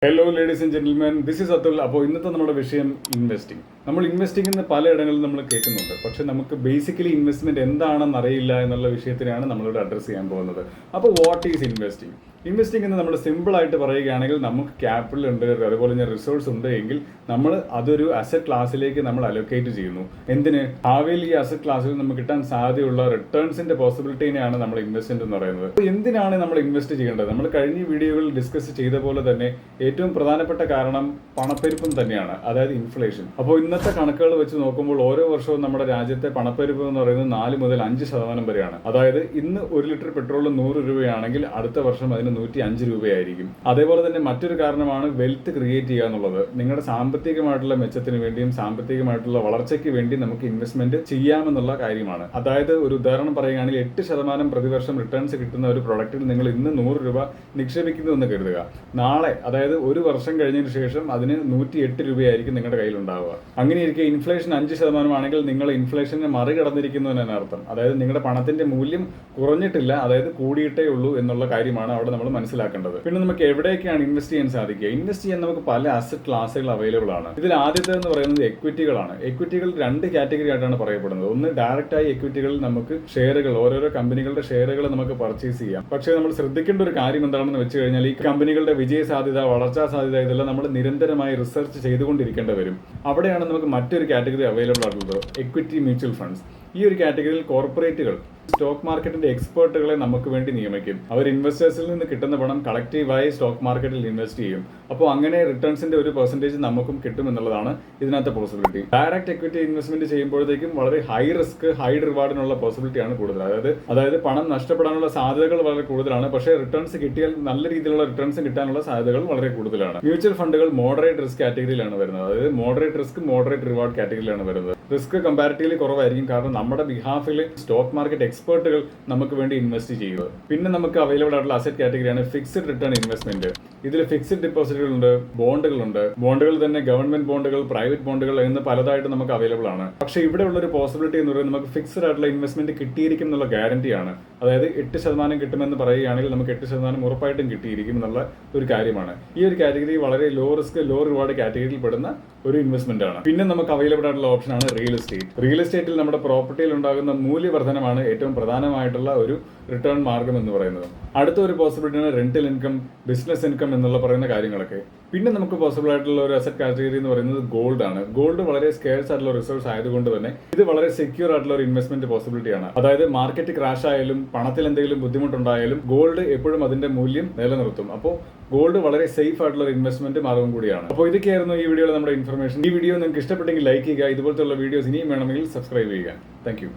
Hello ladies and gentleman, this is Atul. അപ്പോൾ ഇന്നത്തെ നമ്മുടെ വിഷയം ഇൻവെസ്റ്റിംഗ്. നമ്മൾ ഇൻവെസ്റ്റിംഗ് എന്ന് പലയിടങ്ങളിലും നമ്മൾ കേൾക്കുന്നുണ്ട്, പക്ഷെ നമുക്ക് ബേസിക്കലി ഇൻവെസ്റ്റ്മെന്റ് എന്താണെന്ന് അറിയില്ല എന്നുള്ള വിഷയത്തിനാണ് നമ്മളിവിടെ അഡ്രസ്സ് ചെയ്യാൻ പോകുന്നത്. അപ്പോൾ വാട്ട് ഈസ് ഇൻവെസ്റ്റിംഗ്? ഇൻവെസ്റ്റിംഗ് എന്ന് നമ്മൾ സിമ്പിളായിട്ട് പറയുകയാണെങ്കിൽ, നമുക്ക് ക്യാപിറ്റൽ ഉണ്ട്, അതുപോലെ തന്നെ റിസോഴ്സ് ഉണ്ട് എങ്കിൽ നമ്മൾ അതൊരു അസറ്റ് ക്ലാസ്സിലേക്ക് നമ്മൾ അലോക്കേറ്റ് ചെയ്യുന്നു. എന്തിന്? ഭാവിയിൽ ഈ അസറ്റ് ക്ലാസ്സിൽ നമുക്ക് കിട്ടാൻ സാധ്യതയുള്ള റിട്ടേൺസിന്റെ പോസിബിലിറ്റിനെയാണ് നമ്മൾ ഇൻവെസ്റ്റ്മെന്റ് എന്ന് പറയുന്നത്. അപ്പോൾ എന്തിനാണ് നമ്മൾ ഇൻവെസ്റ്റ് ചെയ്യേണ്ടത്? നമ്മൾ കഴിഞ്ഞ വീഡിയോകളിൽ ഡിസ്കസ് ചെയ്ത പോലെ തന്നെ ഏറ്റവും പ്രധാനപ്പെട്ട കാരണം പണപ്പെരുപ്പം തന്നെയാണ്, അതായത് ഇൻഫ്ലേഷൻ. അപ്പോൾ ഇന്നത്തെ കണക്കുകൾ വെച്ച് നോക്കുമ്പോൾ ഓരോ വർഷവും നമ്മുടെ രാജ്യത്തെ പണപ്പെരുപ്പം എന്ന് പറയുന്നത് 4 മുതൽ 5% വരെയാണ്. അതായത് ഇന്ന് 1 ലിറ്റർ പെട്രോൾ 100 രൂപയാണെങ്കിൽ അടുത്ത വർഷം അതിന് 105 രൂപയായിരിക്കും. അതേപോലെ തന്നെ മറ്റൊരു കാരണമാണ് വെൽത്ത് ക്രിയേറ്റ് ചെയ്യുക എന്നുള്ളത്. നിങ്ങളുടെ സാമ്പത്തികമായിട്ടുള്ള മെച്ചത്തിന് വേണ്ടിയും സാമ്പത്തികമായിട്ടുള്ള വളർച്ചയ്ക്ക് വേണ്ടി നമുക്ക് ഇൻവെസ്റ്റ്മെന്റ് ചെയ്യാമെന്നുള്ള കാര്യമാണ്. അതായത് ഒരു ഉദാഹരണം പറയുകയാണെങ്കിൽ 8% പ്രതിവർഷം റിട്ടേൺസ് കിട്ടുന്ന ഒരു പ്രൊഡക്റ്റിൽ നിങ്ങൾ ഇന്ന് 100 രൂപ നിക്ഷേപിക്കുന്നു എന്ന് കരുതുക. നാളെ, അതായത് ഒരു വർഷം കഴിഞ്ഞതിന് ശേഷം അതിന് 108 രൂപയായിരിക്കും നിങ്ങളുടെ കയ്യിൽ ഉണ്ടാവുക. അങ്ങനെയിരിക്കെ ഇൻഫ്ലേഷൻ 5% ആണെങ്കിൽ നിങ്ങൾ ഇൻഫ്ലേഷനെ മറികടന്നിരിക്കുന്നു എന്നാണ് അർത്ഥം. അതായത് നിങ്ങളുടെ പണത്തിന്റെ മൂല്യം കുറഞ്ഞിട്ടില്ല, അതായത് കൂടിയിട്ടേ ഉള്ളൂ എന്നുള്ള കാര്യമാണ് അവിടെ നമ്മൾ മനസ്സിലാക്കേണ്ടത്. പിന്നെ നമുക്ക് എവിടേക്കാണ് ഇൻവെസ്റ്റ് ചെയ്യാൻ സാധിക്കുക? ഇൻവെസ്റ്റ് ചെയ്യാൻ നമുക്ക് പല അസറ്റ് ക്ലാസുകൾ അവൈലബിൾ ആണ്. ഇതിൽ ആദ്യത്തെ എന്ന് പറയുന്നത് എക്വിറ്റികളാണ്. എക്വിറ്റികൾ 2 കാറ്റഗറി ആയിട്ടാണ് പറയപ്പെടുന്നത്. ഒന്ന്, ഡയറക്റ്റ് ആയി എക്വിറ്റികളിൽ നമുക്ക് ഷെയറുകൾ, ഓരോരോ കമ്പനികളുടെ ഷെയറുകൾ നമുക്ക് പർച്ചേസ് ചെയ്യാം. പക്ഷേ നമ്മൾ ശ്രദ്ധിക്കേണ്ട ഒരു കാര്യം എന്താണെന്ന് വെച്ച് കഴിഞ്ഞാൽ, ഈ കമ്പനികളുടെ വിജയ സാധ്യത, വളർച്ചാ സാധ്യത, ഇതെല്ലാം നമ്മൾ നിരന്തരമായി റിസർച്ച് ചെയ്തുകൊണ്ടിരിക്കേണ്ടി വരും. അവിടെയാണ് നമുക്ക് മറ്റൊരു കാറ്റഗറി അവൈലബിൾ ആയിട്ടുള്ളത്, എക്വിറ്റി മ്യൂച്വൽ ഫണ്ട്സ്. ഈ ഒരു കാറ്റഗറിയിൽ കോർപ്പറേറ്റുകൾ സ്റ്റോക്ക് മാർക്കറ്റിന്റെ എക്സ്പേർട്ടുകളെ നമുക്ക് വേണ്ടി നിയമിക്കും. അവർ ഇൻവെസ്റ്റേഴ്സിൽ നിന്ന് കിട്ടുന്ന പണം കളക്റ്റീവായി സ്റ്റോക്ക് മാർക്കറ്റിൽ ഇൻവെസ്റ്റ് ചെയ്യും. അപ്പോൾ അങ്ങനെ റിട്ടേൺസിന്റെ ഒരു പെർസെന്റേജ് നമുക്കും കിട്ടും എന്നുള്ളതാണ് ഇതിനകത്തെ പോസിബിലിറ്റി. ഡയറക്റ്റ് എക്വിറ്റി ഇൻവെസ്റ്റ്മെന്റ് ചെയ്യുമ്പോഴത്തേക്കും വളരെ ഹൈ റിസ്ക് ഹൈ റിവാർഡിനുള്ള പോസിബിലിറ്റിയാണ് കൂടുതൽ. അതായത് പണം നഷ്ടപ്പെടാനുള്ള സാധ്യതകൾ വളരെ കൂടുതലാണ്, പക്ഷേ റിട്ടേൺസ് കിട്ടിയാൽ നല്ല രീതിയിലുള്ള റിട്ടേൺസ് കിട്ടാനുള്ള സാധ്യതകൾ വളരെ കൂടുതലാണ്. മ്യൂച്വൽ ഫണ്ടുകൾ മോഡറേറ്റ് റിസ്ക് കാറ്റഗറിയിലാണ് വരുന്നത്. അതായത് മോഡറേറ്റ് റിസ്ക് മോഡറേറ്റ് റിവാർഡ് കാറ്റഗറിയിലാണ് വരുന്നത്. റിസ്ക് കമ്പാരിറ്റീവ്ലി കുറവായിരിക്കും, കാരണം നമ്മുടെ ബിഹാഫിൽ സ്റ്റോക്ക് മാർക്കറ്റ് എക്സ്പേർട്ടുകൾ നമുക്ക് വേണ്ടി ഇൻവെസ്റ്റ് ചെയ്യുന്നത്. പിന്നെ നമുക്ക് അവൈലബിൾ ആയിട്ടുള്ള അസറ്റ് കാറ്റഗറിയാണ് ഫിക്സ്ഡ് റിട്ടേൺ ഇൻവെസ്റ്റ്മെന്റ്. ഇതിൽ ഫിക്സ്ഡ് ഡെപ്പോസിറ്റുകളുണ്ട്, ബോണ്ടുകളുണ്ട്. ബോണ്ടുകൾ തന്നെ ഗവൺമെന്റ് ബോണ്ടുകൾ, പ്രൈവറ്റ് ബോണ്ടുകൾ എന്ന് പലതായിട്ട് നമുക്ക് അവൈലബിൾ ആണ്. പക്ഷേ ഇവിടെ ഉള്ള ഒരു പോസിബിലിറ്റി എന്ന് പറയുന്നത് നമുക്ക് ഫിക്സ്ഡ് ആയിട്ടുള്ള ഇൻവെസ്റ്റ്മെന്റ് കിട്ടിയിരിക്കും എന്നുള്ള ഗ്യാരണ്ടിയാണ്. അതായത് 8% കിട്ടുമെന്ന് പറയുകയാണെങ്കിൽ നമുക്ക് 8% ഉറപ്പായിട്ടും കിട്ടിയിരിക്കും എന്നുള്ള ഒരു കാര്യമാണ്. ഈ ഒരു കാറ്റഗറി വളരെ ലോ റിസ്ക് ലോ റിവാർഡ് കാറ്റഗറിയിൽ പെടുന്ന ഒരു ഇൻവെസ്റ്റ്മെന്റ് ആണ്. പിന്നെ നമുക്ക് അവൈലബിൾ ആയിട്ടുള്ള ഓപ്ഷൻ ആണ് റിയൽ എസ്റ്റേറ്റ്. റിയൽ എസ്റ്റേറ്റിൽ നമ്മുടെ പ്രോപ്പർട്ടിയിൽ ഉണ്ടാകുന്ന മൂല്യവർദ്ധനമാണ് ഏറ്റവും പ്രധാനമായിട്ടുള്ള ഒരു റിട്ടേൺ മാർഗം എന്ന് പറയുന്നത്. അടുത്ത ഒരു പോസിബിലിറ്റിയാണ് റെന്റൽ ഇൻകം, ബിസിനസ് ഇൻകം എന്നുള്ള പറയുന്ന കാര്യങ്ങളൊക്കെ. പിന്നെ നമുക്ക് പോസിബിൾ ആയിട്ടുള്ള ഒരു അസറ്റ് കാറ്റഗറി എന്ന് പറയുന്നത് ഗോൾഡ് ആണ്. ഗോൾഡ് വളരെ സ്കേഴ്സ് ആയിട്ടുള്ള റിസോഴ്സ് ആയതുകൊണ്ട് തന്നെ ഇത് വളരെ സെക്യൂർ ആയിട്ടുള്ള ഒരു ഇൻവെസ്റ്റ്മെന്റ് പോസിബിലിറ്റി ആണ്. അതായത് മാർക്കറ്റ് ക്രാഷ് ആയാലും പണത്തിൽ എന്തെങ്കിലും ബുദ്ധിമുട്ടുണ്ടായാലും ഗോൾഡ് എപ്പോഴും അതിന്റെ മൂല്യം നിലനിർത്തും. അപ്പോൾ ഗോൾഡ് വളരെ സേഫ് ആയിട്ടുള്ള ഒരു ഇൻവെസ്റ്റ്മെന്റ് മാർഗം കൂടിയാണ്. അപ്പോൾ ഇതൊക്കെയായിരുന്നു ഈ വീഡിയോയിൽ നമ്മുടെ ഇൻഫർമേഷൻ. ഈ വീഡിയോ നിങ്ങൾക്ക് ഇഷ്ടപ്പെട്ടെങ്കിൽ ലൈക്ക് ചെയ്യുക. ഇതുപോലത്തെ വീഡിയോസ് ഇനിയും വേണമെങ്കിൽ സബ്സ്ക്രൈബ് ചെയ്യുക. Thank you.